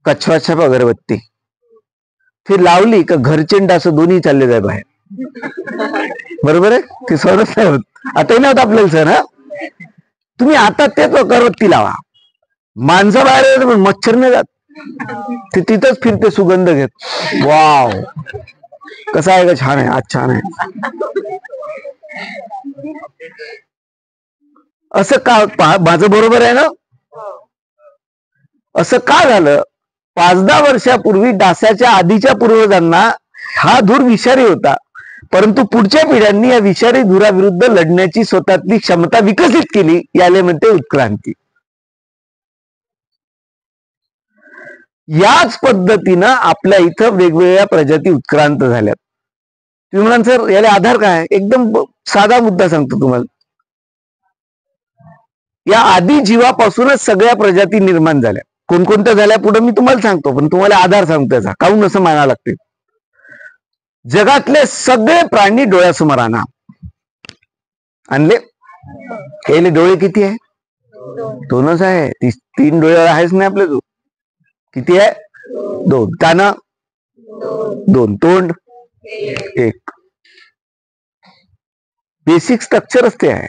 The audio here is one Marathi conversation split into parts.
कछवाछाप अगरबत्ती ती लावली का घरचेंड असं दोन्ही चालले जाय बाहेर. बरोबर आहे, ते सहनच नाही होत. आता नाही होत आपल्याला सण. हा, तुम्ही आता तेच अगरबत्ती लावा, माणसं बाहेर येतात पण मच्छर नाही जात. ते तिथंच फिरते सुगंध घेत. वाव, कसा आहे का, छान आहे, आज छान आहे. असं का, माझं बरोबर आहे ना? असं का झालं? 5-10 वर्षापूर्वी डासाच्या आधीच्या पूर्वजांना हा धूर विषारी होता, परंतु पुढच्या पिढ्यांनी या विषारी धुराविरुद्ध लढण्याची स्वतःतली क्षमता विकसित केली. याले म्हणते उत्क्रांती. याच पद्धतीनं आपल्या इथं वेगवेगळ्या प्रजाती उत्क्रांत झाल्यात. तुम्ही म्हणाल सर याला आधार काय? एकदम साधा मुद्दा सांगतो तुम्हाला. या आधी जीवापासूनच सगळ्या प्रजाती निर्माण झाल्या. कोणकोणत्या झाल्या पुढे मी तुम्हाला सांगतो, पण तुम्हाला आधार सांगतो त्याचा, काहून असं मानावं लागते. जगातले सगळे प्राणी डोळ्यासमोर आणा. आणले? याले डोळे किती आहे? 2च आहे. 3 डोळे आहेच नाही आपल्या जो. किती आहे? 2. कान 2. तोंड 1. बेसिक स्ट्रक्चर असते आहे.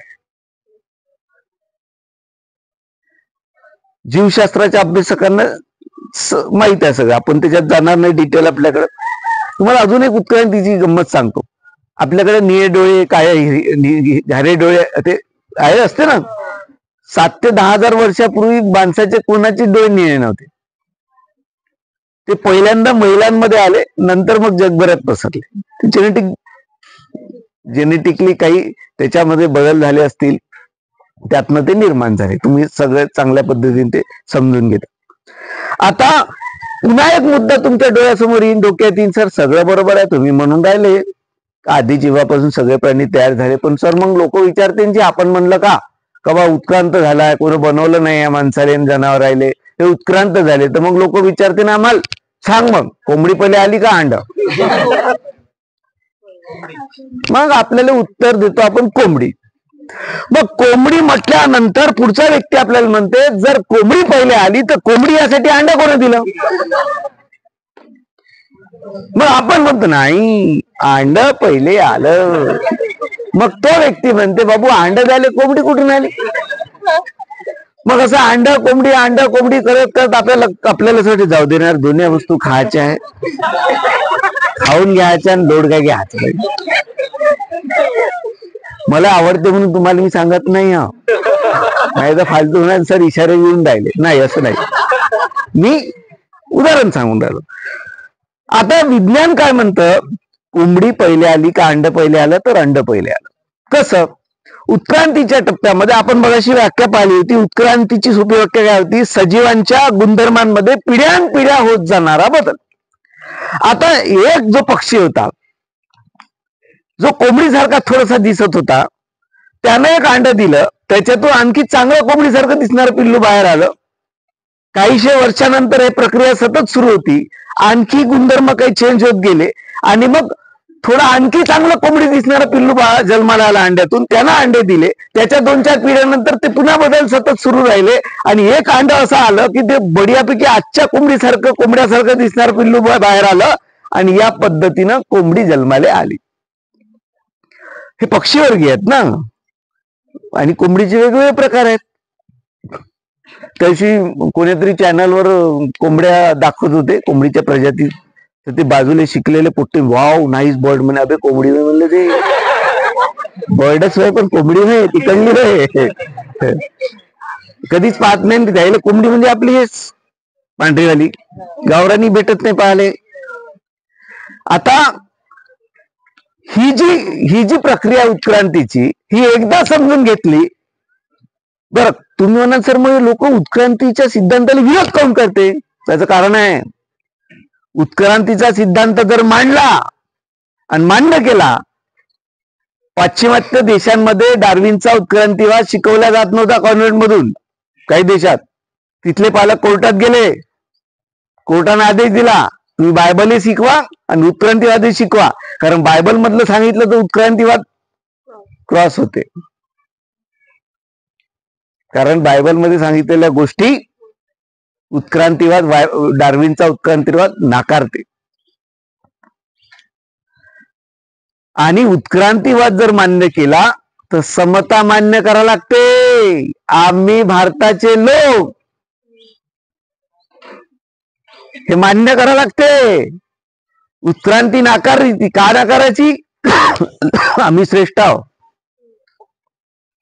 जीवशास्त्राच्या अभ्यासकांना माहित आहे सगळं, आपण त्याच्यात जाणार नाही डिटेल. आपल्याकडे तुम्हाला अजून एक उत्क्रांतीची गंमत सांगतो. आपल्याकडे निळे डोळे, हरे डोळे ते आहे असते ना. 7 ते 10 हजार वर्षापूर्वी माणसाचे कोणाचे डोळे निळे नव्हते. ते पहिल्यांदा महिलांमध्ये आले, नंतर मग जगभरात पसरले. जेनेटिकली काही त्याच्यामध्ये बदल झाले असतील, त्यातनं ते निर्माण झाले. तुम्ही सगळे चांगल्या पद्धतीने ते समजून घेता. आता पुन्हा एक मुद्दा तुमच्या डोळ्यासमोर येईन, डोक्यात येईन. सर सगळं बरोबर आहे, तुम्ही म्हणून राहिले आधी जीवापासून सगळे प्राणी तयार झाले, पण सर मग लोक विचारते आपण म्हणलं का बा उत्क्रांत झालाय, कोणी बनवलं नाही या माणसाले जनावर राहिले, हे उत्क्रांत झाले. तर मग लोक विचारते ना आम्हाला, सांग मग कोंबडी पहिले आली का अंड? मग आपल्याला उत्तर देतो आपण कोंबडी. मग कोंबडी म्हटल्यानंतर पुढचा व्यक्ती आपल्याला म्हणते, जर कोंबडी पहिले आली तर कोंबडी यासाठी अंड कोणी दिलं? मग आपण म्हणतो नाही, अंड पहिले आलं. मग तो व्यक्ती म्हणते, बाबू अंड झाले, कोंबडी कुठून आली? मग असं अंड कोंबडी करत करत आपल्याला जाऊ देणार, दोन्ही वस्तू खायच्या आहे, खाऊन घ्यायच्या आणि लोड काय घ्यायचं. मला आवडते म्हणून तुम्हाला मी सांगत नाही, नाही तर फालतू होणार सर इशारे येऊन राहिले. नाही, असं नाही, मी उदाहरण सांगून राहिलो. आता विज्ञान काय म्हणतं, कोंबडी पहिले आली का अंड पहिले आलं? तर अंड पहिले आलं. कसं? उत्क्रांतीच्या टप्प्यामध्ये आपण बघाशी व्याख्या पाहिली होती. उत्क्रांतीची सोपी व्याख्या काय होती? सजीवांच्या गुणधर्मांमध्ये पिढ्यानपिढ्या होत जाणारा बदल. आता एक जो पक्षी होता, जो कोंबडीसारखा थोडासा दिसत होता, त्यानं एक अंड दिलं, त्याच्यातून आणखी चांगलं कोंबडीसारखं दिसणारं पिल्लू बाहेर आलं. काहीशे वर्षानंतर ही प्रक्रिया सतत सुरू होती, आणखी गुणधर्म काही चेंज होत गेले, आणि मग थोडं आणखी चांगलं कोंबडी दिसणारं पिल्लू जन्माला आला अंड्यातून, त्यानं अंडे दिले. त्याच्या 2-4 पिढ्यानंतर ते पुन्हा बदल सतत सुरू राहिले, आणि एक अंड असं आलं की ते बढियापैकी आजच्या कोंबड्यासारखं दिसणारं पिल्लू बाहेर आलं, आणि या पद्धतीनं कोंबडी जन्माला आली. हे पक्षीवर्गीय आहेत ना, आणि कोंबडीचे वेगवेगळे प्रकार आहेत. त्याशी कोणीतरी चॅनलवर कोंबड्या दाखवत होते, कोंबडीच्या प्रजाती. तर ते बाजूला शिकलेले पोट्टे, वाव नाईस बर्ड म्हणे. अबे कोंबडी म्हणलं ते बर्डच होय, पण कोंबडी होय, तिकडली होय. कधीच पाहत नाही त्याला. कोंबडी म्हणजे आपली हेच पांढरीवाली, गावरानी भेटत नाही पाहाले. आता ही जी प्रक्रिया उत्क्रांतीची, ही एकदा समजून घेतली. बरं, तुम्ही म्हणाल सर मग लोक उत्क्रांतीच्या सिद्धांताला विरोध काऊन करते? त्याचं कारण आहे, उत्क्रांतीचा सिद्धांत जर मांडला आणि मान्य केला, पाश्चिमात्य देशांमध्ये डार्विनचा उत्क्रांतीवाद शिकवला जात नव्हता कॉन्व्हेंट मधून. काही देशात तिथले पालक कोर्टात गेले, कोर्टाने आदेश दिला, तुम्ही बायबलही शिकवा आणि उत्क्रांतीवादही शिकवा, कारण बायबल मधलं सांगितलं तर उत्क्रांतीवाद क्रॉस होते. कारण बायबल मध्ये सांगितलेल्या गोष्टी उत्क्रांतीवाद डार्विनचा उत्क्रांतीवाद नाकारते. आणि उत्क्रांतीवाद जर मान्य केला तर समता मान्य करावं लागते. आम्ही भारताचे लोक हे मान्य करावं लागते. उत्क्रांती नाकारली का नाकारायची? आम्ही श्रेष्ठ आहोत,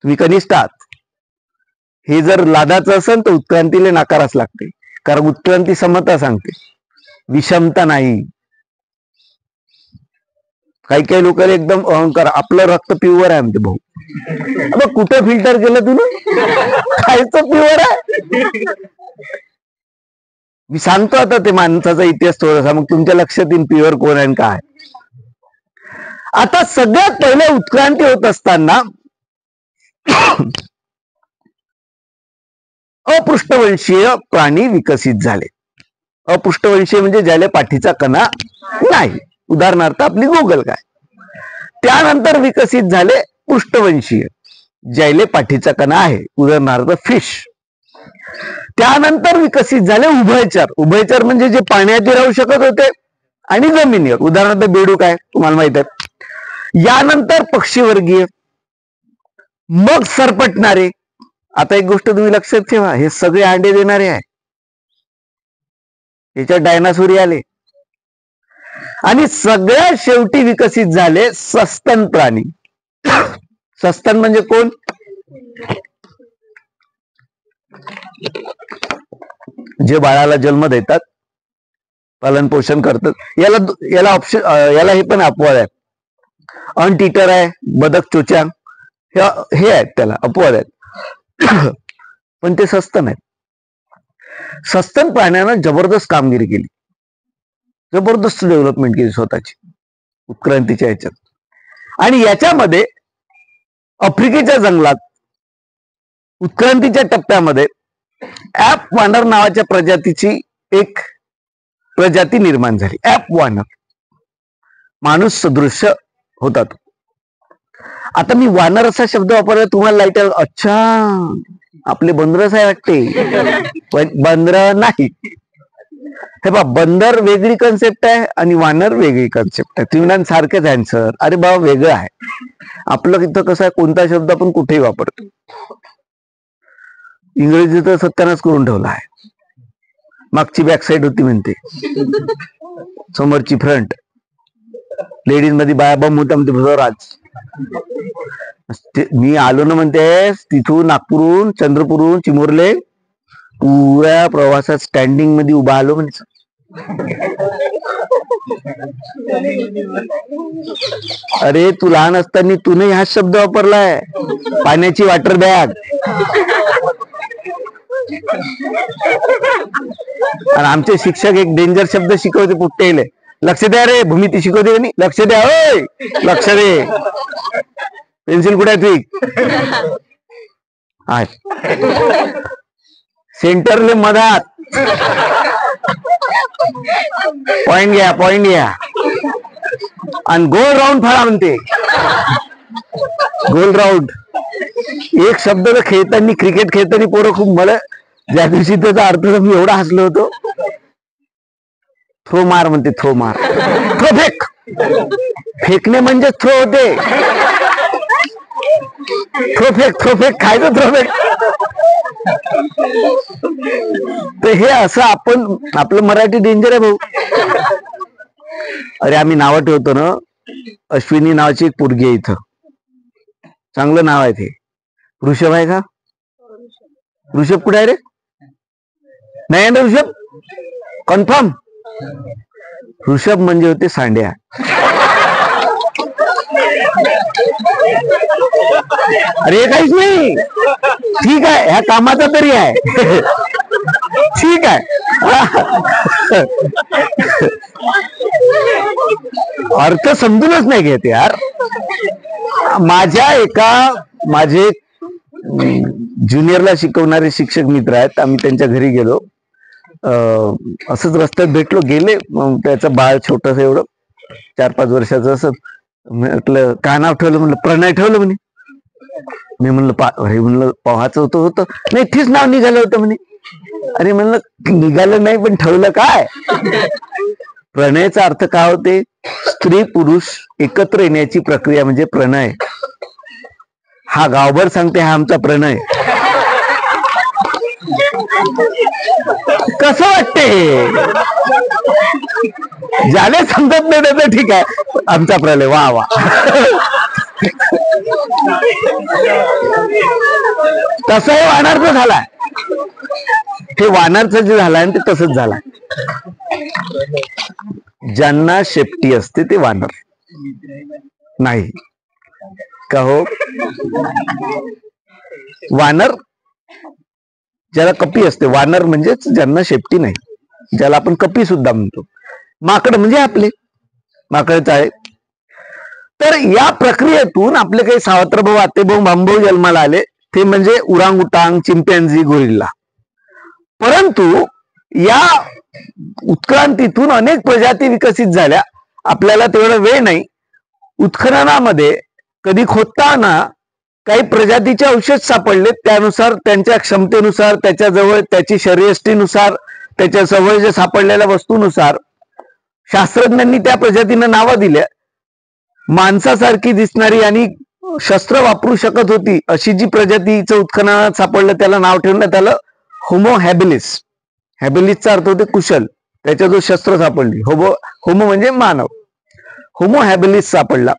तुम्ही कनिष्ठ आहात, हे जर लादाचं असेल तर उत्क्रांतीला नाकाराच लागते. कारण उत्क्रांती समता सांगते, विषमता नाही. काही काही लोकांना एकदम अहंकार, आपलं रक्त प्युअर आहे म्हणते. भाऊ अब कुठं फिल्टर केलं तुम्ही? खायचं प्युअर आहे. मी सांगतो आता ते माणसाचा इतिहास थोडासा, मग तुमच्या लक्षात येईल प्युअर कोण आहे काय. आता सगळ्यात पहिले उत्क्रांती होत असताना अपृष्ठवंशीय प्राणी विकसित झाले. अपृष्ठवंशीय म्हणजे ज्याला पाठीचा कणा नाही, उदाहरणार्थ आपली गोगल गाय. त्यानंतर विकसित झाले पृष्ठवंशीय, ज्याले पाठीचा कणा आहे, उदाहरणार्थ फिश. त्यानंतर विकसित झाले उभयचर. उभयचर म्हणजे जे पाण्यात राहू शकत होते आणि जमिनीवर, उदाहरणार्थ बेडूक आहे, तुम्हाला माहित आहे. यानंतर पक्षीवर्गीय, मग सरपटणारे. आता एक गोष्ट तुम्ही लक्षात ठेवा, हे सगळे अंडे देणारे आहे. याच्यात डायनासोरी आले. आणि सगळ्यात शेवटी विकसित झाले सस्तन प्राणी. सस्तन म्हणजे कोण? जे बाळाला जन्म देतात, पालन पोषण करतात. याला ऑप्शन, याला हे पण अपवाद आहे. अंट ईटर आहे, बदक चोच्या, हे आहेत, त्याला अपवाद आहेत. पण ते सस्तन आहेत. सस्तन प्राण्यानं जबरदस्त कामगिरी केली, जबरदस्त डेव्हलपमेंट केली स्वतःची उत्क्रांतीच्या ह्याच्यात. आणि याच्यामध्ये आफ्रिकेच्या जंगलात उत्क्रांतीच्या टप्प्यामध्ये ऍप वानर नावाच्या प्रजातीची एक प्रजाती निर्माण झाली. ऍप वानर, माणूस सदृश्य होता तो. आता मी वानर असा शब्द वापरला, तुम्हाला लाईट, अच्छा आपले बंदरच आहे वाटते. बंदर नाही. हे बा, बंदर वेगळी कन्सेप्ट आहे आणि वानर वेगळी कन्सेप्ट आहे. तुम्ही सारखेच आन्सर. अरे बाबा वेगळं आहे. आपलं इथं कसं आहे, कोणता शब्द आपण कुठेही वापरतो. इंग्रजी तर सत्यानाच करून ठेवला आहे. मागची बॅक साईड होती म्हणते, समोरची फ्रंट. लेडीज मध्ये बाया बम होता म्हणते राज. मी आलो ना म्हणते तिथून, नागपूरहून, चंद्रपूरहून, चिमुरले, पुऱ्या प्रवासात स्टँडिंग मध्ये उभा आलो म्हणजे. अरे तू लहान असताना तू नाही हा शब्द वापरलाय, पाण्याची वॉटर बॅग. आणि आमचे शिक्षक एक डेंजर शब्द शिकवते पुट्टेले. लक्ष द्या रे, भूमिती शिकवते का नाही? लक्ष द्या, होय लक्ष दे. पेन्सिल कुठे आहे? सेंटरले मधात. पॉइंट घ्या, पॉइंट घ्या. आणि गोल राऊंड फाळा म्हणते. गोल राऊंड एक शब्द खेळताना, क्रिकेट खेळताना पोरं खूप, मला ज्या दिवशी त्याचा अर्थ मी एवढा हसलो होतो. थ्रो मार म्हणते, थ्रो मार, थ्रो फेक. फेकणे म्हणजे थ्रो होते. थ्रो फेक, थ्रो फेक, खायचं थ्रो फेक. तर हे असं आपण, आपलं मराठी डेंजर आहे भाऊ. अरे आम्ही नावं ठेवतो ना, अश्विनी नावाची एक पोरगी आहे इथं, चांगलं नाव आहे ते. ऋषभ आहे का? ऋषभ कुठे आहे रे? नाही ना ऋषभ? कन्फर्म? ऋषभ म्हणजे होते सांड्या. अरे काहीच नाही, ठीक आहे, ह्या कामाचा तरी आहे. ठीक आहे. अर्थ समजूनच नाही घेत यार. माझे ज्युनियरला शिकवणारे शिक्षक मित्र आहेत, आम्ही त्यांच्या घरी गेलो. असंच रस्त्यात भेटलो, गेले. मग त्याचं बाळ छोटस एवढं 4-5 वर्षाचं असं. म्हटलं काय नाव ठेवलं? म्हणलं प्रणय ठेवलं म्हणे. मी म्हणलं अरे म्हणलं पाहायचं होतं नाही, ठीच नाव निघालं होतं म्हणे. अरे म्हणलं निघालं नाही पण ठेवलं काय. प्रणयचा अर्थ काय होते? स्त्री पुरुष एकत्र येण्याची प्रक्रिया म्हणजे प्रणय. हा गावभर सांगते हा आमचा प्रणय. कसं वाटते? ज्याला समजत नाही त्याचं ठीक आहे, आमचा प्रणय. वा वा. तसं हे वानरचं झालाय. हे वानरचं जे झालंय ते तसंच झालंय. ज्यांना शेपटी असते ते वानर नाही का हो? वानर ज्याला कपी असते, वानर म्हणजेच ज्यांना शेपटी नाही, ज्याला आपण कपी सुद्धा म्हणतो. माकड म्हणजे आपले माकडच आहे. तर या प्रक्रियेतून आपले काही सावत्रभाऊ, आतेभाऊ, मामभाऊ जन्माला आले, ते म्हणजे उरांगुटांग, चिंपॅन्झी, गोरिल्ला. परंतु या उत्क्रांतीतून अनेक प्रजाती विकसित झाल्या. आपल्याला तेवढा वेळ नाही. उत्खननामध्ये कधी खोदताना काही प्रजातीचे अवशेष सापडले, त्यानुसार त्यांच्या क्षमतेनुसार, त्याच्याजवळ त्याची शरीरयष्टीनुसार, त्याच्या जवळ सापडलेल्या वस्तूनुसार शास्त्रज्ञांनी त्या प्रजातींना नावं दिल्या. माणसासारखी दिसणारी आणि शस्त्र वापरू शकत होती अशी जी प्रजातीचं उत्खननात सापडलं त्याला नाव ठेवण्यात आलं होमो हॅबिलिस. हॅबिलिसचा अर्थ होते कुशल. त्याच्या जो शस्त्र सापडली, होमो म्हणजे मानव, होमो हॅबिलिस सापडला.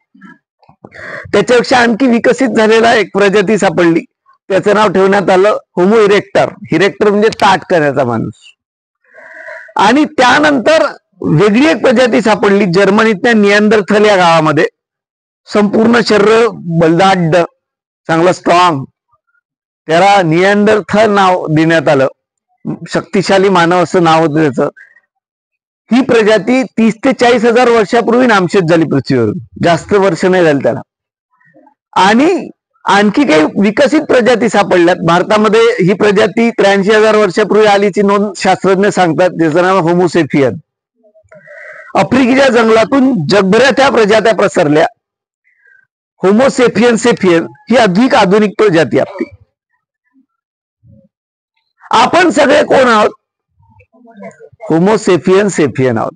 त्याच्यापेक्षा आणखी विकसित झालेला एक प्रजाती सापडली, त्याचं नाव ठेवण्यात आलं होमो इरेक्टर. इरेक्टर म्हणजे ताठ करण्याचा माणूस. आणि त्यानंतर वेगळी एक प्रजाती सापडली जर्मनीतल्या निअँडरथल या गावामध्ये. संपूर्ण शरीर बलदाड, चांगलं स्ट्रॉंग. त्याला निअँडरथल नाव देण्यात आलं. शक्तिशाली मानव असं नाव होतं त्याचं. ही प्रजाती 30 ते 40,000 वर्षापूर्वी नामशेष झाली पृथ्वीवरून. जास्त वर्ष नाही झाली त्याला. आणि आणखी काही विकसित प्रजाती सापडल्यात भारतामध्ये. ही प्रजाती 83,000 वर्षापूर्वी आलीची नोंद शास्त्रज्ञ सांगतात. त्याचं नाव होमोसेफियन. आफ्रिकेच्या जंगलातून जगभरात त्या प्रजात्या प्रसरल्या. होमोसेफियन सेफियन ही अधिक आधुनिक प्रजाती आपली. आपण सगळे कोण आहोत? होमोसेफियन सेफियन आहोत.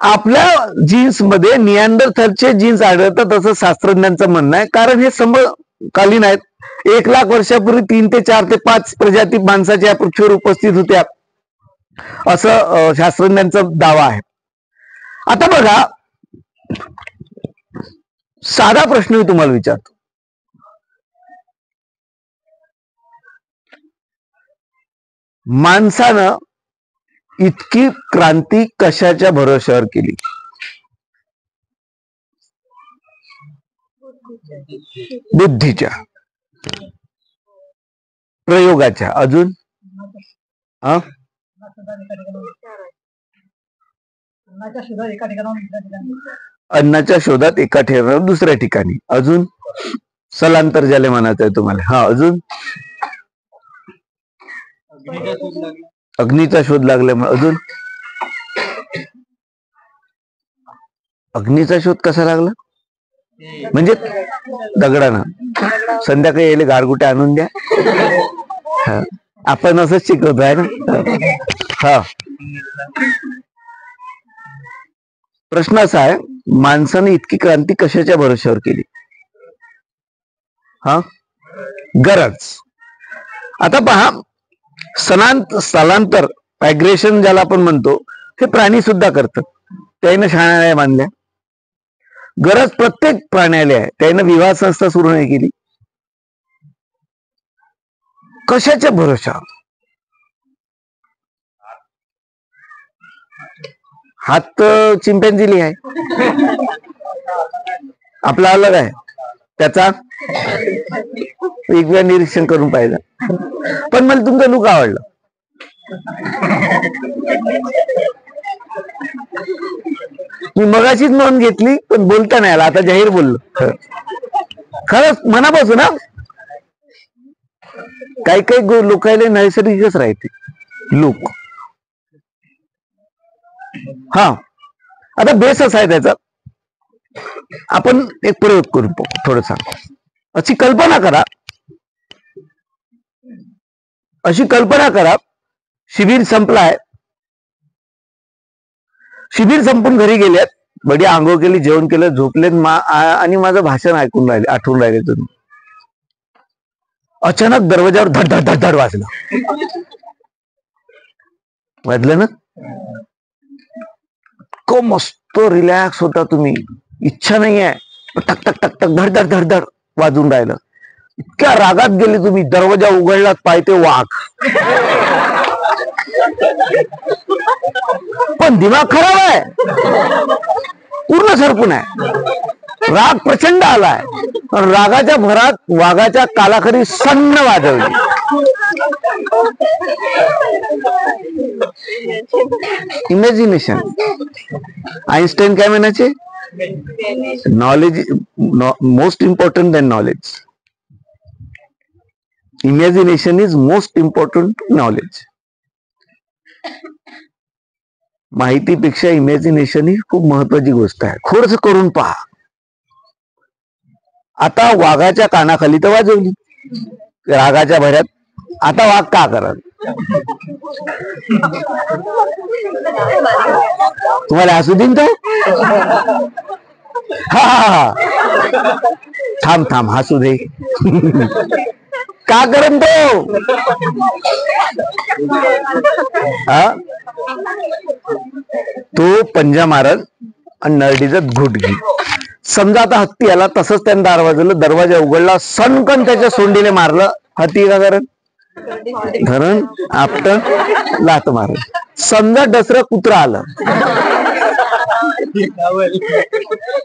आपल्या जीन्स मध्ये निअँडरथलचे जीन्स आढळतात असं शास्त्रज्ञांचं म्हणणं आहे. कारण हे समकालीन आहेत. 1,00,000 वर्षापूर्वी 3 ते 4 ते 5 प्रजाती माणसाच्या पृथ्वीवर उपस्थित होत्या असं शास्त्रज्ञांचा दावा आहे. आता बघा, साधा प्रश्न मी तुम्हाला विचारतो. माणसानं इतकी क्रांती कशाच्या भरोश्यावर केली? बुद्धीच्या, प्रयोगाच्या. अजून अन्नाच्या शोधात एका ठिकाणावर दुसऱ्या ठिकाणी. अजून स्थलांतर ज्याला म्हणायचं आहे तुम्हाला. हा, अजून अग्नीचा शोध लागल्यामुळे. अजून अग्नीचा शोध कसा लागला? म्हणजे दगडानं. संध्याकाळी यायला गारगुटे आणून द्या. आपण असंच शिकवतो आहे ना. हा, प्रश्न असा आहे, माणसाने इतकी क्रांती कशाच्या भरोश्यावर केली? हा, गरज. आता पहा, स्थलांतर, मायग्रेशन ज्याला आपण म्हणतो, हे प्राणी सुद्धा करतात. त्याने शाळा बांधल्या. गरज प्रत्येक प्राण्याला आहे. त्याने विवाह संस्था सुरू नाही केली. कशाच्या भरोश्यावर? हात चिंपॅन्झीली आहे, आपला अलग आहे. त्याचा एक वेळ निरीक्षण करून पाहिलं. पण मला तुमचं लुक आवडलं. मी मगाशीच नोंद घेतली पण बोलता नाही आला. आता जाहीर बोललो. खरंच मनापासून. काही काही लोकायला नैसर्गिकच राहते लुक. हा, आता बेस असा आहे त्याचा. आपण एक प्रयोग करू थोडसा. अशी कल्पना करा शिबिर संपलाय. शिबिर संपून घरी गेल्यात, बडी आंघोळ केली, जेवण केलं, झोपलेत आणि माझं भाषण ऐकून राहिले, आठवून राहिले तुम्ही. अचानक दरवाजावर धड धड धड धड वाजलं. वाजलं ना, इतकं मस्त रिलॅक्स होता तुम्ही, इच्छा नाहीये, टक टक टक टक धड धड धड धड वाजून राहिलं. इतक्या रागात गेले तुम्ही, दरवाजा उघडलात, पाहते वाघ. पण दिमाग खराब आहे, पूर्ण सरकून आहे, राग प्रचंड आलाय. रागाच्या भरात वाघाच्या कालाखाली सन्न वाजवली. इमॅजिनेशन. आईन्स्टाईन काय म्हणायचे? Knowledge most important than knowledge. Imagination is most important knowledge. माहितीपेक्षा इमॅजिनेशन ही खूप महत्वाची गोष्ट आहे. थोडस करून पहा. आता वाघाच्या कानाखाली तर वाजवली रागाच्या भऱ्यात. आता वाघ का करल? तुम्हाला हसू देईन तो? हा, थांब थांब हसू दे. का करन तो? तो पंजा मारल आणि नरडीचं घुट घे. समजा आता हत्ती आला, तसंच त्याने दार वाजवलं, दरवाजा उघडला, सणकन त्याच्या सोंडीने मारलं. हत्ती का करण? धरण आपटन लात मारल. समजा दसरं कुत्रा आलं,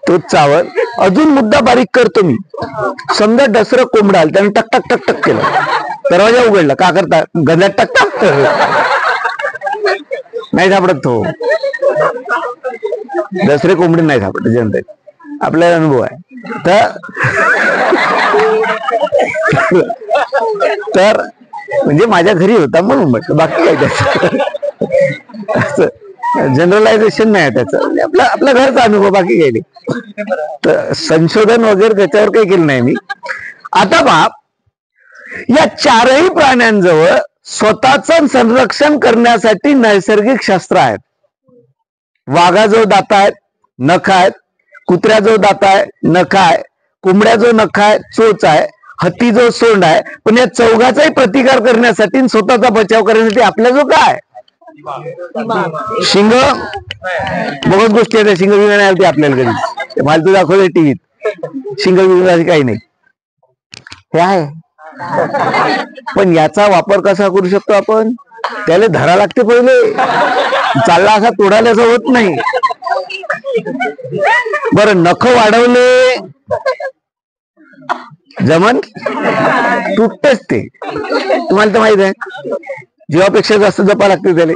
तो चावल. अजून मुद्दा बारीक करतो मी. समजा दसरं कोंबडा आलं, त्याने टक टक टक टक केलं, दरवाजा उघडला, का करता? गंधात टाकता नाही सापडत तो. दसरे कोंबडी नाही सापडत जनतेत, आपल्याला अनुभव आहे. तर म्हणजे माझ्या घरी होता म्हणून म्हटलं, बाकी काय त्याचं जनरलायझेशन नाही त्याचं, आपल्या घरचा अनुभव, बाकी काही नाही. तर संशोधन वगैरे त्याच्यावर काही केलं नाही मी. आता बाप, या चारही प्राण्यांजवळ स्वतःच संरक्षण करण्यासाठी नैसर्गिक शस्त्र आहेत. वाघाजवळ दात आहेत, नख आहेत. कुत्र्याजवळ दात आहे, नख आहे. कोंबड्याजवळ नख आहे, चोच आहे. हत्तीजवळ सोंड आहे. पण या चौघाचाही प्रतिकार करण्यासाठी, स्वतःचा बचाव करण्यासाठी आपल्याजवळ काय? शिंग. बघत गोष्टी आहेत, शिंग विंग नाही होती आपल्याला कधी. फालतू दाखवले टीव्हीत. शिंग विंग काही नाही, हे आहे. पण याचा वापर कसा करू शकतो आपण? त्याला धरा लागते पहिले. चालला असा तोडायला होत नाही. बरं, नख वाढवले जमन तुटतेच ते, तुम्हाला तर माहित आहे. जीवापेक्षा जास्त जपा लागते त्याला.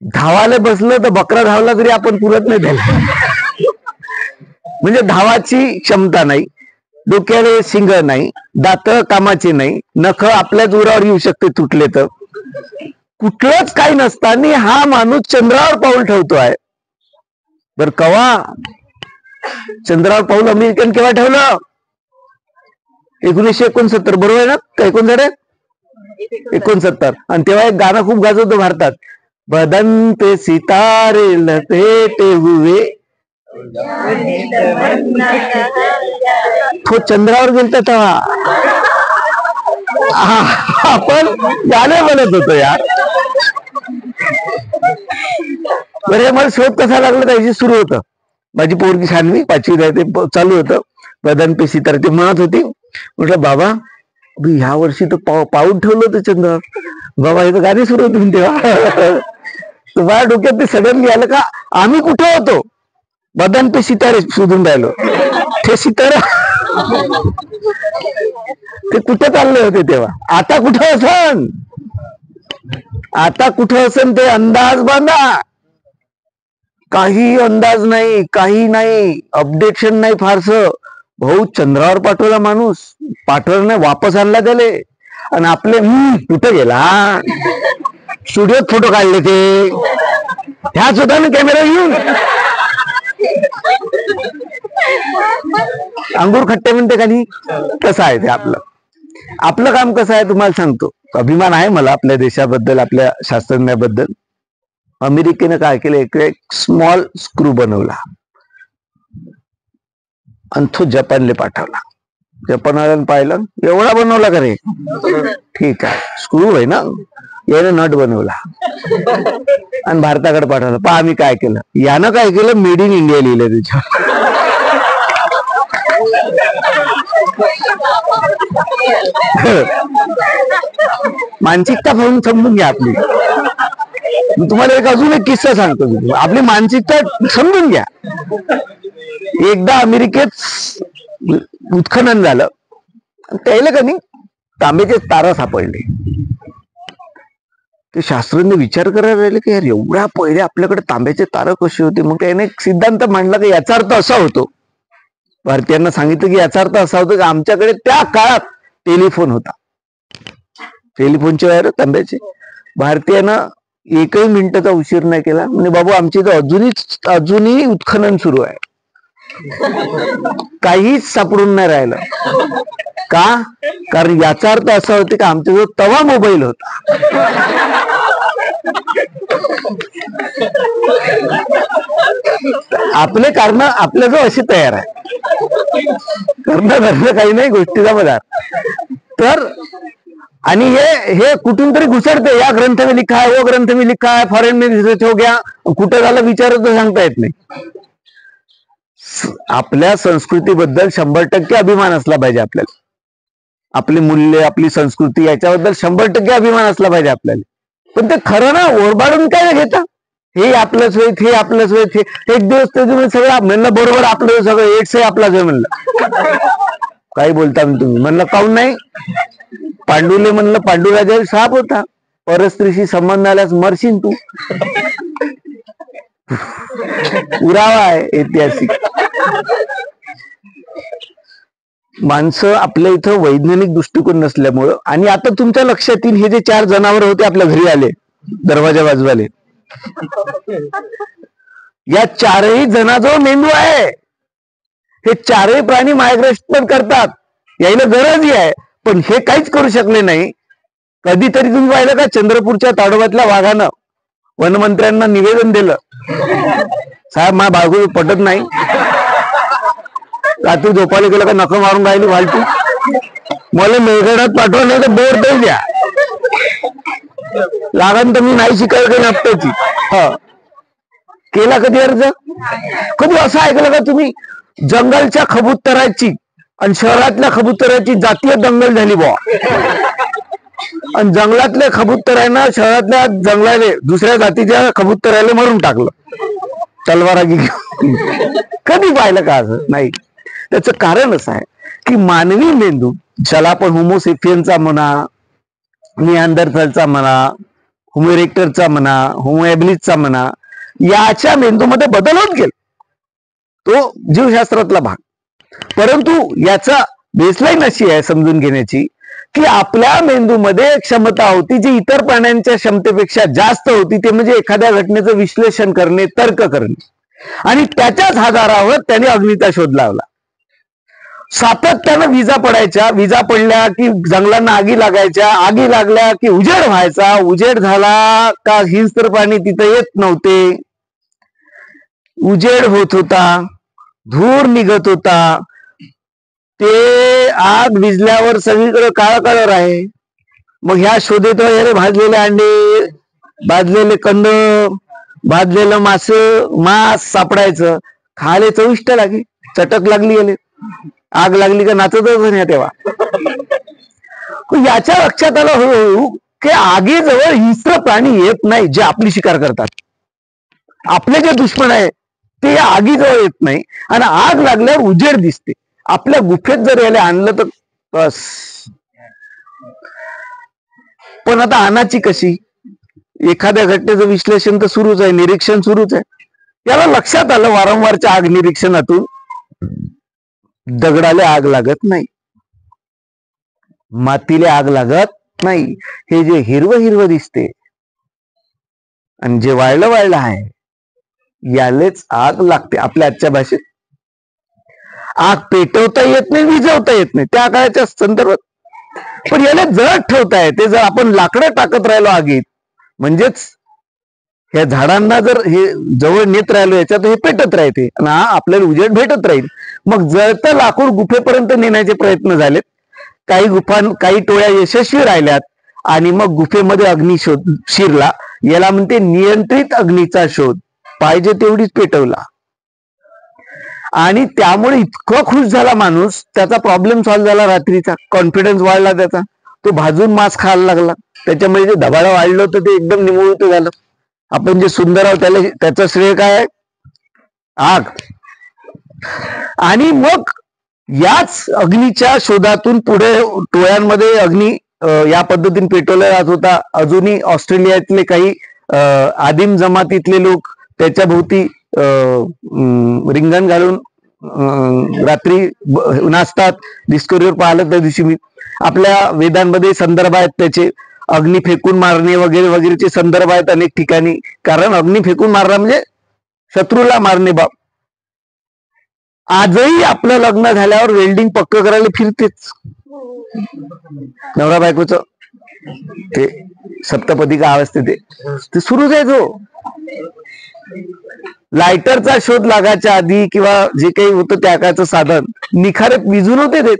धावायला बसलं तर बकरा धावला तरी आपण पुरत नाही त्याला. म्हणजे धावाची क्षमता नाही, डोक्याला शिंग नाही, दात कामाची नाही, नख आपल्या जोरावर येऊ शकते तुटले तर. कुठलंच काही नसताना हा माणूस चंद्रावर पाऊल ठेवतो आहे. बर, कवा चंद्रावर पाऊल अमेरिकन केव्हा ठेवलं? 1969, बरोबर आहे ना? 69. आणि तेव्हा एक गाणं खूप गाजवतो भारतात, बदन पे सितारे लपेटे हुए. तो चंद्रावर गेलता तेव्हा. आपण गाणे म्हणत होतो यार. बरे, मला शोध कसा लागला त्याची सुरू होतं. माझी पोरगी शानवी 5वीत आहे, ते चालू होतं बदन पे सितारे. ते म्हणत होती, म्हटलं बाबा ह्या वर्षी तर पाऊल ठेवलं होतं चंद्रावर. बाबा हे तर गाणी सुरू होती तेव्हा. तुम्हाला डोक्यात ते सडनली आलं का? आम्ही कुठे होतो? बदन पे सितारे शोधून राहिलो. ते सितारे ते कुठे चालले होते तेव्हा? आता कुठं असन? आता कुठं असन ते अंदाज बांधा. काही अंदाज नाही, काही नाही, अपडेशन नाही फारस. भाऊ चंद्रावर पाठवला माणूस, पाठवला नाही, वापस आणला त्याले. आणि आपले कुठं गेला? स्टुडिओत फोटो काढले ते, ह्याच होता ना कॅमेरा घेऊन. अंगूर खट्टे म्हणते खाली, तसं आहे ते आपलं. आपलं काम कसं आहे तुम्हाला सांगतो. अभिमान आहे मला आपल्या देशाबद्दल, आपल्या शास्त्रज्ञाबद्दल. अमेरिकेने काय केलं, एक स्मॉल स्क्रू बनवला आणि तो जपानला पाठवला. जपानवाल्यानं पाहिलं, एवढा बनवला का रे? ठीक आहे, स्क्रू आहे ना, याने नट बनवला आणि भारताकडे पाठवला. पहा आम्ही काय केलं. यानं काय केलं, मेड इन इंडिया लिहिलं त्याच्यावर. मानसिकता पाहून समजून घ्या आपली. तुम्हाला एक अजून एक किस्सा सांगतो. आपली मानसिकता समजून घ्या. एकदा अमेरिकेत उत्खनन झालं, त्याला का नाही तांब्याचे तारा सापडले. ते शास्त्रज्ञ विचार करायला राहिले की यार एवढ्या पहिले आपल्याकडे तांब्याचे तारा कसे होते. मग त्याने एक सिद्धांत मांडला की याचा अर्थ असा होतो. भारतीयांना सांगितलं की याचा अर्थ असा होतो की आमच्याकडे त्या काळात टेलिफोन होता. टेलिफोनचे वायर तांब्याचे. भारतीयानं एकही मिनिटाचा उशीर नाही केला. म्हणजे बाबू आमच्या इथं अजूनही उत्खनन सुरू आहे. काहीच सापडून नाही राहिलं. का? कारण याचा अर्थ असा होता की आमच्याजवळ तवा मोबाईल होता. आपले कारण आपल्याजवळ अशी तयार आहे. करणं काही नाही गोष्टीचा पदार्थ. तर आणि हे कुठून तरी घुसडते. या ग्रंथ में लिखा है, वो ग्रंथ में लिखा है, फॉरेन में रिसर्च हो गया. कुठं झालं विचारत सांगता येत नाही. आपल्या संस्कृतीबद्दल 100% अभिमान असला पाहिजे आपल्याला. आपली मूल्य, आपली संस्कृती याच्याबद्दल 100% अभिमान असला पाहिजे आपल्याला. पण ते खरं ना, ओरबाडून काय घेता. हे आपलंच वेळ, हे आपलंच वेळ. एक दिवस ते सगळं म्हणलं बरोबर आपलं सगळं एड्स आहे आपलाच वेळ म्हणलं. काही बोलता तुम्ही. म्हणलं काऊन नाही. पांडुले म्हणलं पांडुराजा साप होता. परस्त्रीशी संबंध आल्यास मरशील तू. पुरावा आहे ऐतिहासिक. माणसं आपल्या इथं वैज्ञानिक दृष्टिकोन नसल्यामुळं. आणि आता तुमच्या लक्षात येईल, हे जे 4 जनावर होते आपल्या घरी आले दरवाजा वाजवाले, या 4ही जणांजवळ मेंदू आहे. हे 4ही प्राणी मायग्रेशन पण करतात. यायला गरजही आहे, पण हे काहीच करू शकले नाही. कधीतरी तुम्ही पाहिलं का चंद्रपूरच्या ताडोबातल्या वाघानं वनमंत्र्यांना निवेदन दिलं, साहेब माझ्या बायको पटत नाही, रात्री झोपायला गेलं का नख मारून राहिली फालतू, मला मेघाडात पाठवा नाही तर बोर दे द्या, लागन तर मी नाही शिकायला काही हप्त्याची. केला कधी अर्ज? कधी असं ऐकलं का तुम्ही जंगलच्या कबुतराची आणि शहरातल्या कबुतराची जातीय दंगल झाली बुवा, आणि जंगलातल्या कबुतरांना शहरातल्या जंगलाले दुसऱ्या जातीच्या कबुतराला मारून टाकलं तलवारा घेऊन? कधी पाहिलं का असं? नाही. त्याचं कारण असं आहे की मानवी मेंदू, ज्याला आपण होमोसेपियनचा म्हणा, निअँडरथलचा म्हणा, होमो इरेक्टरचा म्हणा, होमो हॅबिलिसचा म्हणा, याच्या मेंदूमध्ये बदल होत गेला. तो जीवशास्त्रातला भाग. परंतु याचा बेसलाईन अशी आहे समजून घेण्याची की आपल्या मेंदूमध्ये क्षमता होती जी इतर प्राण्यांच्या क्षमतेपेक्षा जास्त होती. ते म्हणजे एखाद्या घटनेचं विश्लेषण करणे, तर्क करणे. आणि त्याच्याच आधारावर त्याने अग्नीचा शोध लावला. सातत्यानं विजा पडायच्या, विजा पडल्या की जंगलांना आगी लागायच्या, आगी लागल्या की उजेड व्हायचा, उजेड झाला का हिंस्र प्राणी तिथे येत नव्हते, उजेड होत होता, धूर निघत होता, ते आग विजल्यावर सगळीकडे काळा कलर आहे. मग ह्या शोधेत वगैरे भाजलेले अंडे, भाजलेले कंद, भाजलेलं मांस सापडायचं. खाले चविष्ट लागे, चटक लागली गेले, आग लागली का नाचतच नाही तेव्हा. याच्या लक्षात आलं हो की आगीजवळ हिंस्र प्राणी येत नाही जे आपली शिकार करतात. आपले जे दुश्मन आहे ते या आगीजवळ येत नाही, आणि आग लागल्यावर उजेड दिसते. आपल्या गुफेत जर याला आणलं तर बस. पण आता आणाची कशी? एखाद्या घटनेचं विश्लेषण तर सुरूच आहे, निरीक्षण सुरूच आहे. याला लक्षात आलं वारंवारच्या आग निरीक्षणातून दगडाला आग लागत नाही, मातीला आग लागत नाही. हे जे हिरवं हिरवं दिसते आणि जे वाळलं वाळलं आहे यालेच आग लागते. आपल्या आजच्या भाषेत आग पेटवता येत नाही, विझवता येत नाही. त्या काळाच्या संदर्भात पण याला जळत ठेवताय. ते जर आपण लाकडं टाकत राहिलो आगीत, म्हणजेच ह्या झाडांना जर हे जवळ नेत राहिलो, याच्यात हे पेटत राहते आणि हा आपल्याला उजेड भेटत राहील. मग जळतं लाकूड गुफेपर्यंत नेण्याचे प्रयत्न झालेत. काही टोळ्या यशस्वी राहिल्यात आणि मग गुफेमध्ये अग्नी शिरला. याला म्हणते नियंत्रित अग्नीचा शोध. पाहिजे तेवढीच पेटवला आणि त्यामुळे इतकं खुश झाला माणूस, त्याचा प्रॉब्लेम सॉल्व्ह झाला. रात्रीचा कॉन्फिडन्स वाढला त्याचा. तो भाजून मांस खायला लागला. त्याच्यामुळे जे धबाडं वाढलं होतं ते एकदम निमुळत झालं. आपण जे सुंदर आहोत त्याचं श्रेय काय आहे? आग. आणि मग याच अग्नीच्या शोधातून पुढे टोळ्यांमध्ये अग्नी या पद्धतीने पेटवला जात होता. अजूनही ऑस्ट्रेलियातले काही आदिम जमातीतले लोक त्याच्या भोवती रिंगण घालून रात्री नाचतात. डिस्कवरीवर पाहिलं त्या दिवशी मी. आपल्या वेदांमध्ये संदर्भ आहेत त्याचे. अग्नी फेकून मारणे वगैरे वगैरेचे संदर्भ आहेत अनेक ठिकाणी. कारण अग्नी फेकून मारणे म्हणजे शत्रूला मारणे बाप. आजही आपलं लग्न झाल्यावर वेल्डिंग पक्क करायला फिरतेच नवरा बायकोच. ते सप्तपदी का अवस्थे ते सुरूच आहे. जो लायटरचा शोध लागायच्या आधी किंवा जे काही होतं त्याकाचं साधन निखारे विजून होते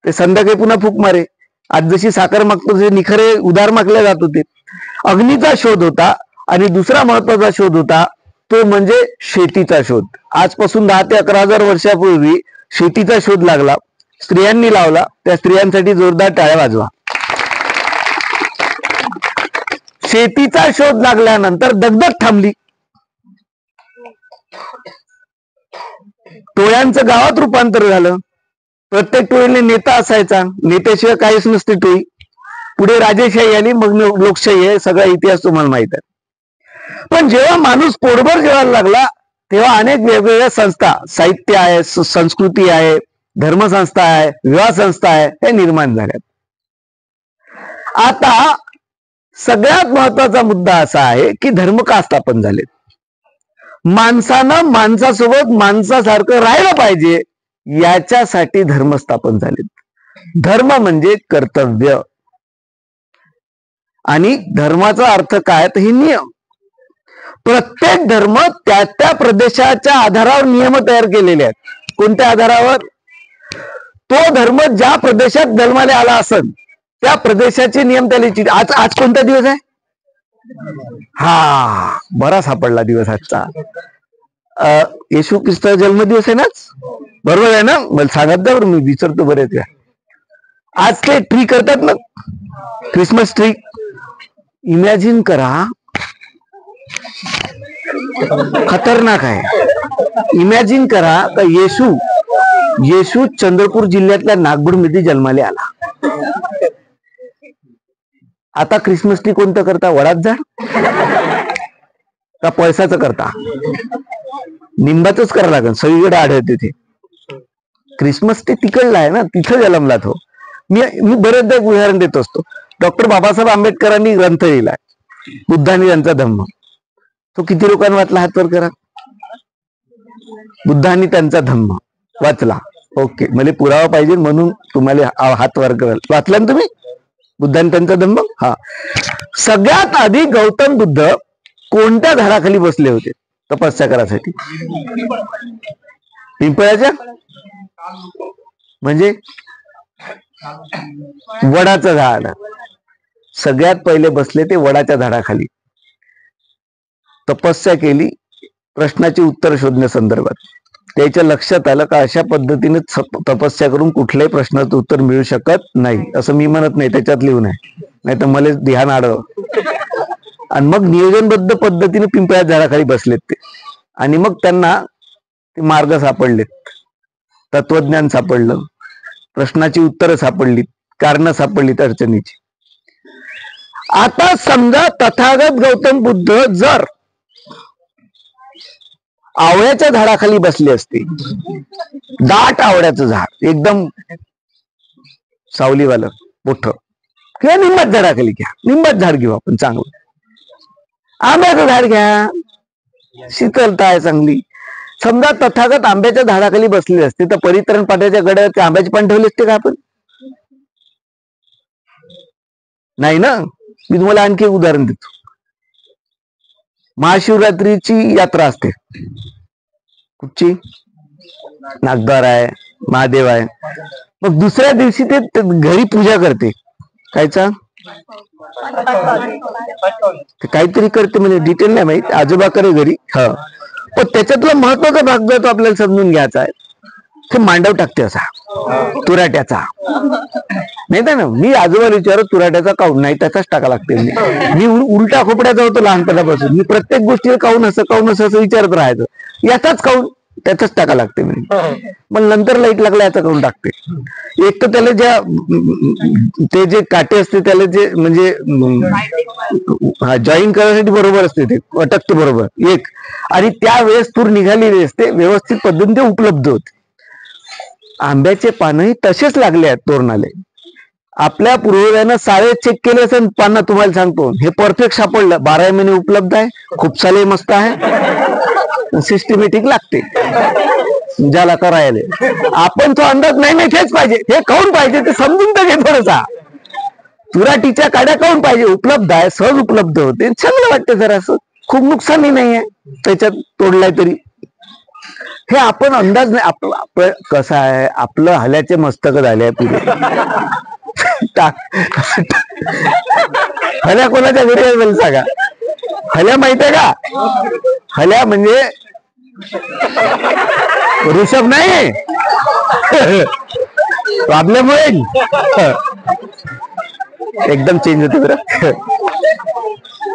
ते संध्याकाळी पुन्हा फूक मारे. आज जशी साखर मागतो तसे निखारे उधार मागले जात होते. अग्नीचा शोध होता. आणि दुसरा महत्वाचा शोध होता तो म्हणजे शेतीचा शोध. आजपासून 10 ते 11,000 वर्षापूर्वी शेतीचा शोध लागला. स्त्रियांनी लावला. त्या स्त्रियांसाठी जोरदार टाळ्या वाजवा. शेतीचा शोध लागल्यानंतर दगदग थांबली. टोळ्यांचं गावात रूपांतर झालं. प्रत्येक टोळीने नेता असायचा. नेत्याशिवाय काहीच नसते टोळी. पुढे राजेशाही आली, मग लोकशाही आहे. सगळा इतिहास तुम्हाला माहित आहे. पण जेव्हा माणूस पोटभर जेवायला लागला तेव्हा अनेक वेगवेगळ्या संस्था, साहित्य आहे, संस्कृती आहे, धर्मसंस्था आहे, विवाह संस्था आहे, त्या निर्माण झाल्यात. आता सगळ्यात महत्वाचा मुद्दा असा आहे की धर्म का स्थापन झालेत. माणसानं माणसासोबत माणसासारखं राहिलं पाहिजे याच्यासाठी धर्म स्थापन झालेत. धर्म म्हणजे कर्तव्य. आणि धर्माचा अर्थ काय तर हे नियम. प्रत्येक धर्म त्या त्या प्रदेशाच्या आधारावर नियम तयार केलेले आहेत. कोणत्या आधारावर? तो धर्म ज्या प्रदेशात जन्माला आला असेल त्या प्रदेशाचे नियम त्याला. आज कोणता दिवस आहे? हा, बरा सापडला दिवस आजचा. येशू ख्रिस्ताचा जन्मदिवस आहे ना? बरोबर आहे ना? मला सांगत जा बरं, मी विचारतो बरेच वेळा. आज ते ट्री करतात ना, क्रिसमस ट्री. इमॅजिन करा, खतरनाक आहे. इमॅजिन करा का येशू चंद्रपूर जिल्ह्यातल्या नागपूर मध्ये जन्माला आला. आता क्रिसमस ट्री कोणतं करता? वडाच झाड का पैसाचं करता? निंबाचंच करावं लागेल. सगळीकडे आढळते ते. क्रिसमस ट्री तिकडला आहे ना, तिथं जन्मला तो. मी बरेचदा एक उदाहरण देत असतो. डॉक्टर बाबासाहेब आंबेडकरांनी ग्रंथ लिहिलाय बुद्धांनी त्यांचा धम्म. तो किती लोकांनी वाचला? हात वर करा. बुद्धांनी त्यांचा धम्म वाचला. ओके, मला पुरावा पाहिजे म्हणून तुम्हाला हात वर कराल. वाचला ना तुम्ही बुद्धांनी त्यांचा धम्म? हा. सगळ्यात आधी गौतम बुद्ध कोणत्या झाडाखाली बसले होते तपस्या करायसाठी? पिंपळाच्या? म्हणजे वडाचं झाड. सगळ्यात पहिले बसले ते वडाच्या झाडाखाली. तपस्या केली प्रश्नाची उत्तर शोधण्यासंदर्भात. त्याच्या लक्षात आलं का अशा पद्धतीने तपस्या करून कुठल्याही प्रश्नाचं उत्तर मिळू शकत नाही. असं मी म्हणत नाही, त्याच्यात लिहून आहे, नाही तर मला ध्यान आडव. आणि मग नियोजनबद्ध पद्धतीने पिंपळ्या झाडाखाली बसलेत ते. आणि मग त्यांना ते मार्ग सापडलेत, तत्वज्ञान सापडलं, प्रश्नाची उत्तरं सापडलीत, कारण सापडलीत अडचणीची. आता समजा तथागत गौतम बुद्ध जर आवळ्याच्या झाडाखाली बसले असते, दाट आवळ्याचं झाड एकदम सावलीवालं मोठं, किंवा निंबाच झाडाखाली घ्या, निंबाच झाड घेऊ आपण चांगलं, आंब्याचं झाड घ्या, शीतलता आहे चांगली. समजा तथागत आंब्याच्या झाडाखाली बसले असते तर परित्रण पाट्याच्या गड्यात आंब्याचे पान ठेवले असते का आपण? नाही ना. मी तुम्हाला आणखी एक उदाहरण देतो. महाशिवरात्रीची यात्रा असते. कुठची? नागद्वार आहे, महादेव आहे. मग दुसऱ्या दिवशी ते घरी पूजा करते. कायचा? काहीतरी करते, म्हणजे डिटेल नाही माहित. आजोबा करे घरी. हा, पण त्याच्यातला महत्वाचा भाग जो तो आपल्याला समजून घ्यायचा आहे, ते मांडव टाकते असा तुराट्याचा. नाही ना, मी आजोबा विचारत तुराट्याचा काऊन नाही, त्याचाच टाका लागते. मी उलटा खोपड्याचा होतो लहानपणापासून. मी प्रत्येक गोष्टीला काऊन असं विचारत राहायचं. याचाच काऊन, त्याचाच टाका लागते. मग नंतर लाईट लागला याचा काऊन टाकते. एक तर त्याला ते जे काटे असते त्याला जे म्हणजे जॉईन करायसाठी बरोबर असते, ते अटकते बरोबर एक. आणि त्यावेळेस तूर निघालेली असते, व्यवस्थित पद्धतीने ते उपलब्ध होते. आंब्याचे पानही तसेच लागले आहेत तोरणाले. आपल्या पूर्वजांना सारे चेक केले असेल पानं. तुम्हाला सांगतो हे परफेक्ट सापडलं. 12 महिने उपलब्ध आहे. खूप सारे मस्त आहे. सिस्टमॅटिक लागते ज्याला करायला. आपण तो अंदाज नाही हेच पाहिजे, हे काऊन पाहिजे ते समजून तर घे थोडसा. तुराटीच्या काड्या काऊन पाहिजे? उपलब्ध आहे, सहज उपलब्ध होते, चांगलं वाटते. जरा असं खूप नुकसानही नाही आहे त्याच्यात तोडलाय तरी. हे आपण अंदाज नाही. आपलं कसं आहे, आपलं हल्याचे मस्तक झाले पुढे. हल्या कोणाच्या घरी आहे मला सांगा. हल्या माहित आहे का? हल्या म्हणजे ऋषभ नाही. प्रॉब्लेम होईल, एकदम चेंज होते बरं.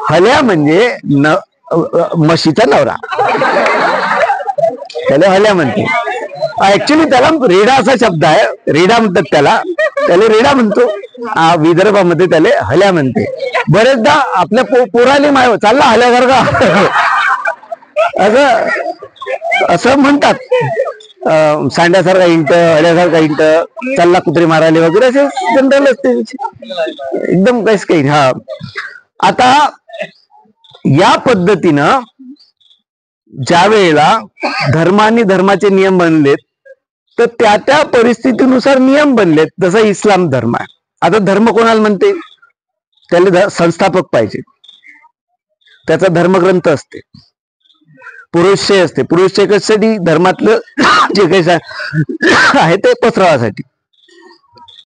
हल्या म्हणजे म्हशीचा नवरा, त्याला हल्या म्हणते. ऍक्च्युली त्याला रेडा असा शब्द आहे, रेडा म्हणतात त्याला रेडा म्हणतो. विदर्भामध्ये त्याला हल्या म्हणते. बरेचदा आपल्या पोराले माय चालला हल्यासारखा असं म्हणतात. सांड्यासारखा इंट, हल्यासारखा इंट, चालला कुत्रे मारायला वगैरे, असे जनरल असते एकदम काहीच काही. हा, आता या पद्धतीनं ज्या वेळेला धर्माने धर्माचे नियम बनलेत, तर त्या त्या परिस्थितीनुसार नियम बनलेत. जसा इस्लाम धर्म आहे. आता धर्म कोणाला म्हणते? त्याला संस्थापक पाहिजे, त्याचा धर्मग्रंथ असते, पुरुषय असते. पुरुषय कशासाठी? धर्मातलं जे काही आहे ते पसरवासाठी.